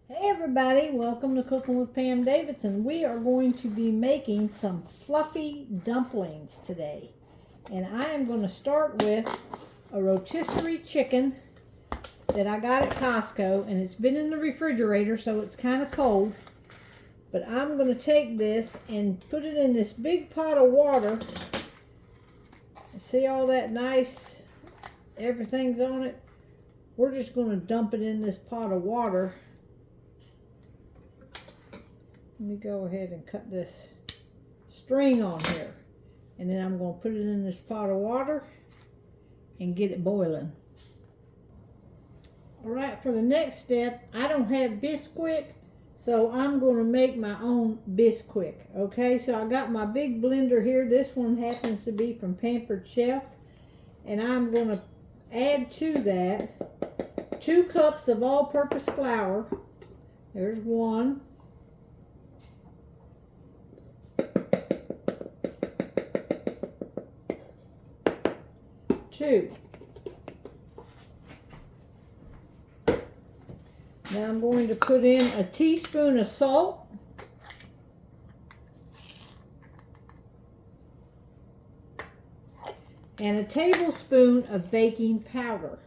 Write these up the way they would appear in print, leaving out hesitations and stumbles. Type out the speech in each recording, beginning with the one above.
Hey everybody, welcome to Cooking with Pam Davidson. We are going to be making some fluffy dumplings today. And I am going to start with a rotisserie chicken that I got at Costco, and it's been in the refrigerator so it's kind of cold. But I'm going to take this and put it in this big pot of water. See all that nice, everything's on it? We're just going to dump it in this pot of water. Let me go ahead and cut this string on here. And then I'm going to put it in this pot of water and get it boiling. Alright, for the next step, I don't have Bisquick, so I'm going to make my own Bisquick. Okay, so I got my big blender here. This one happens to be from Pampered Chef. And I'm going to add to that 2 cups of all-purpose flour. There's one. 2. Now I'm going to put in a teaspoon of salt. And a tablespoon of baking powder.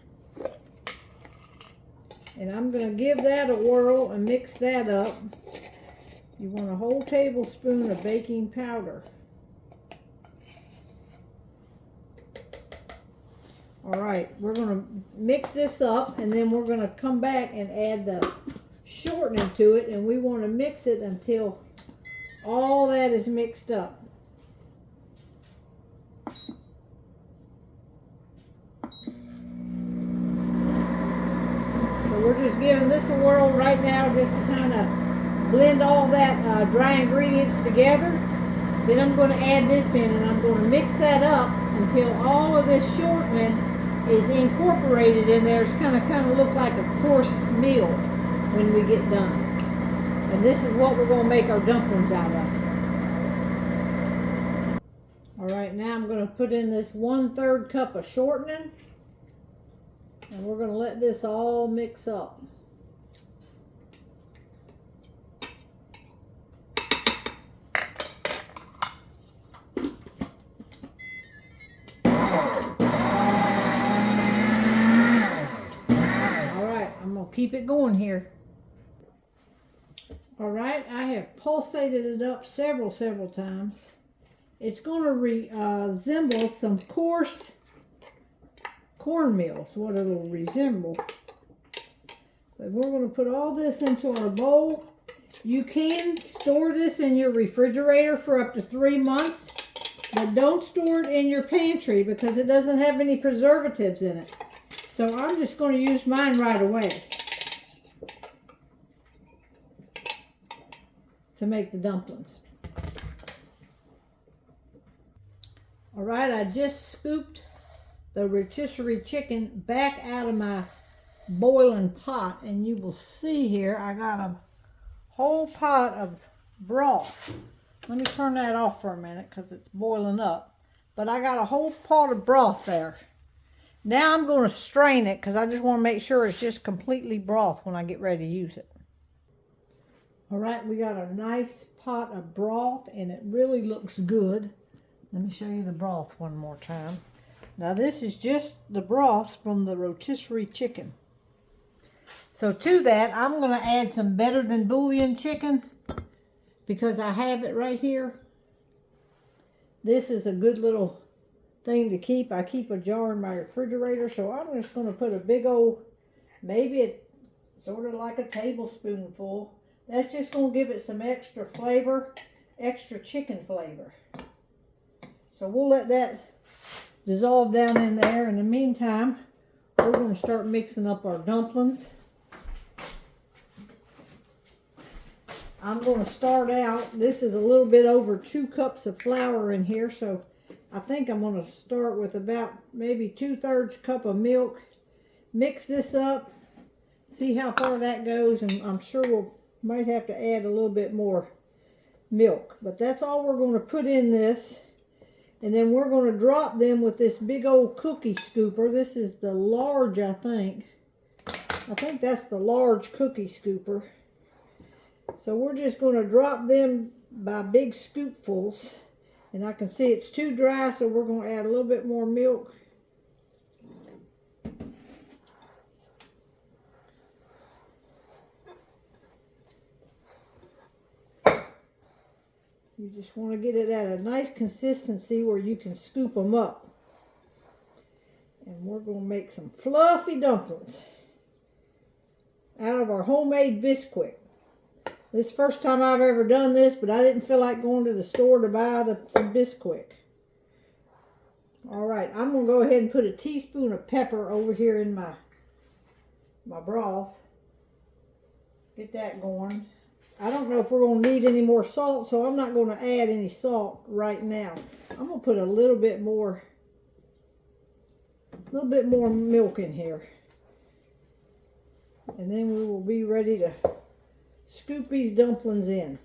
And I'm going to give that a whirl and mix that up. You want a whole tablespoon of baking powder. All right, we're going to mix this up, and then we're going to come back and add the shortening to it, and we want to mix it until all that is mixed up. So we're just giving this a whirl right now just to kind of blend all that dry ingredients together. Then I'm going to add this in, and I'm going to mix that up until all of this shortening is incorporated in there. It's kind of look like a course meal when we get done. And this is what we're going to make our dumplings out of. Alright, now I'm going to put in this 1/3 cup of shortening. And we're going to let this all mix up. Keep it going here. All right, I have pulsated it up several times. It's going to resemble some coarse cornmeal, is what it'll resemble. But we're going to put all this into our bowl. You can store this in your refrigerator for up to 3 months, but don't store it in your pantry because it doesn't have any preservatives in it. So I'm just going to use mine right away to make the dumplings. All right, I just scooped the rotisserie chicken back out of my boiling pot, and you will see here I got a whole pot of broth. Let me turn that off for a minute because it's boiling up. But I got a whole pot of broth there. Now I'm going to strain it because I just want to make sure it's just completely broth when I get ready to use it. All right, we got a nice pot of broth, and it really looks good. Let me show you the broth one more time. Now this is just the broth from the rotisserie chicken. So to that, I'm going to add some Better Than Bouillon chicken because I have it right here. This is a good little thing to keep. I keep a jar in my refrigerator, so I'm just going to put a big old, maybe it's sort of like a tablespoonful. That's just going to give it some extra flavor, extra chicken flavor. So we'll let that dissolve down in there. In the meantime, we're going to start mixing up our dumplings. I'm going to start out, this is a little bit over 2 cups of flour in here, so I think I'm going to start with about maybe 2/3 cup of milk. Mix this up, see how far that goes, and I'm sure we'll might have to add a little bit more milk. But that's all we're going to put in this. And then we're going to drop them with this big old cookie scooper. This is the large, I think. I think that's the large cookie scooper. So we're just going to drop them by big scoopfuls. And I can see it's too dry, so we're going to add a little bit more milk. You just want to get it at a nice consistency where you can scoop them up. And we're going to make some fluffy dumplings out of our homemade Bisquick. This is the first time I've ever done this, but I didn't feel like going to the store to buy some Bisquick. All right, I'm going to go ahead and put a teaspoon of pepper over here in my broth. Get that going. I don't know if we're going to need any more salt, so I'm not going to add any salt right now. I'm going to put a little bit more milk in here. And then we will be ready to scoop these dumplings in.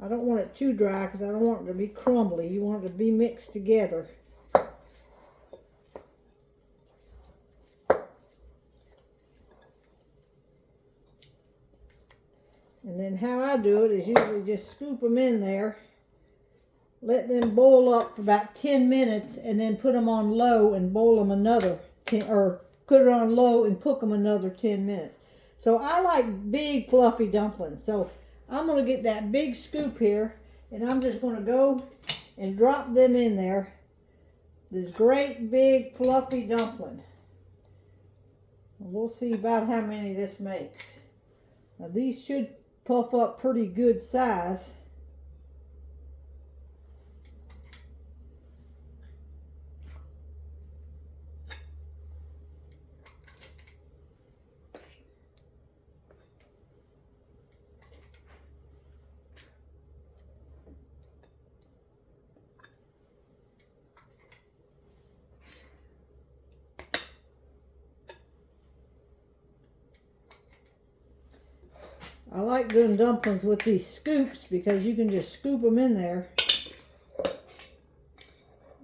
I don't want it too dry because I don't want it to be crumbly. You want it to be mixed together. And then how I do it is usually just scoop them in there, let them boil up for about 10 minutes, and then put them on low and boil them another 10, or put it on low and cook them another 10 minutes. So I like big fluffy dumplings. So I'm going to get that big scoop here, and I'm just going to go and drop them in there. This great big fluffy dumpling. And we'll see about how many this makes. Now these should puff up pretty good size. I like doing dumplings with these scoops because you can just scoop them in there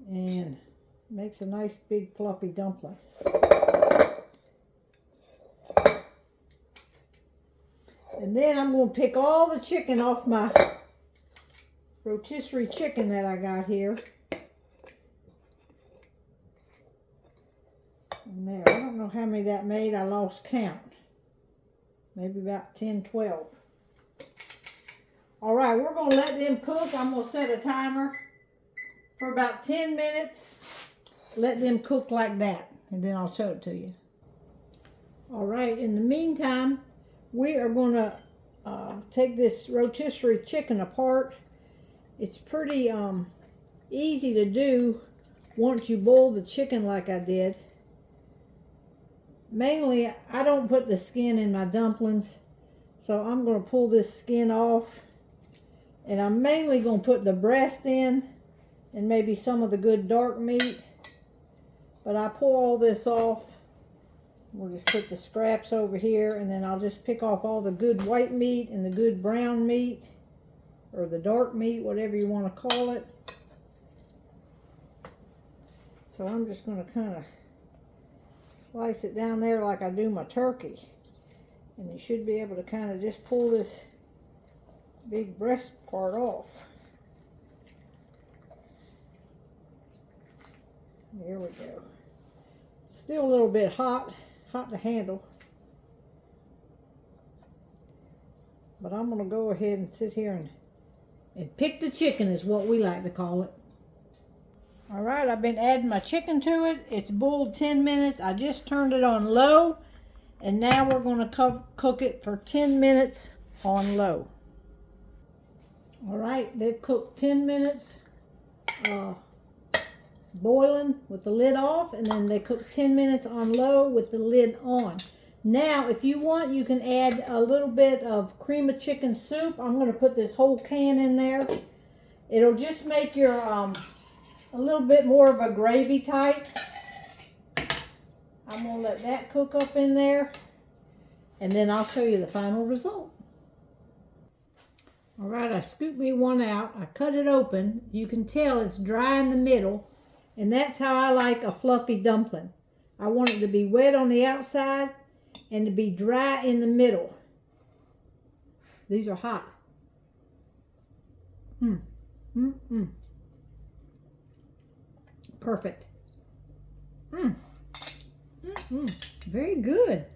and it makes a nice big fluffy dumpling. And then I'm going to pick all the chicken off my rotisserie chicken that I got here. And there, I don't know how many that made. I lost count. Maybe about 10, 12. All right, we're going to let them cook. I'm going to set a timer for about 10 minutes. Let them cook like that, and then I'll show it to you. All right, in the meantime, we are going to take this rotisserie chicken apart. It's pretty easy to do once you boil the chicken like I did. Mainly, I don't put the skin in my dumplings, so I'm going to pull this skin off. And I'm mainly going to put the breast in and maybe some of the good dark meat. But I pull all this off. We'll just put the scraps over here, and then I'll just pick off all the good white meat and the good brown meat, or the dark meat, whatever you want to call it. So I'm just going to kind of slice it down there like I do my turkey. And you should be able to kind of just pull this big breast part off. There we go. Still a little bit hot to handle. But I'm going to go ahead and sit here and pick the chicken is what we like to call it. All right, I've been adding my chicken to it. It's boiled 10 minutes. I just turned it on low. And now we're going to cook it for 10 minutes on low. All right, they've cooked 10 minutes boiling with the lid off. And then they cooked 10 minutes on low with the lid on. Now, if you want, you can add a little bit of cream of chicken soup. I'm going to put this whole can in there. It'll just make your a little bit more of a gravy type. I'm going to let that cook up in there, and then I'll show you the final result. All right, I scooped me one out. I cut it open. You can tell it's dry in the middle, and that's how I like a fluffy dumpling. I want it to be wet on the outside and to be dry in the middle. These are hot. Mm. Mm, mm. Perfect. Mm. Mm, mm. Very good.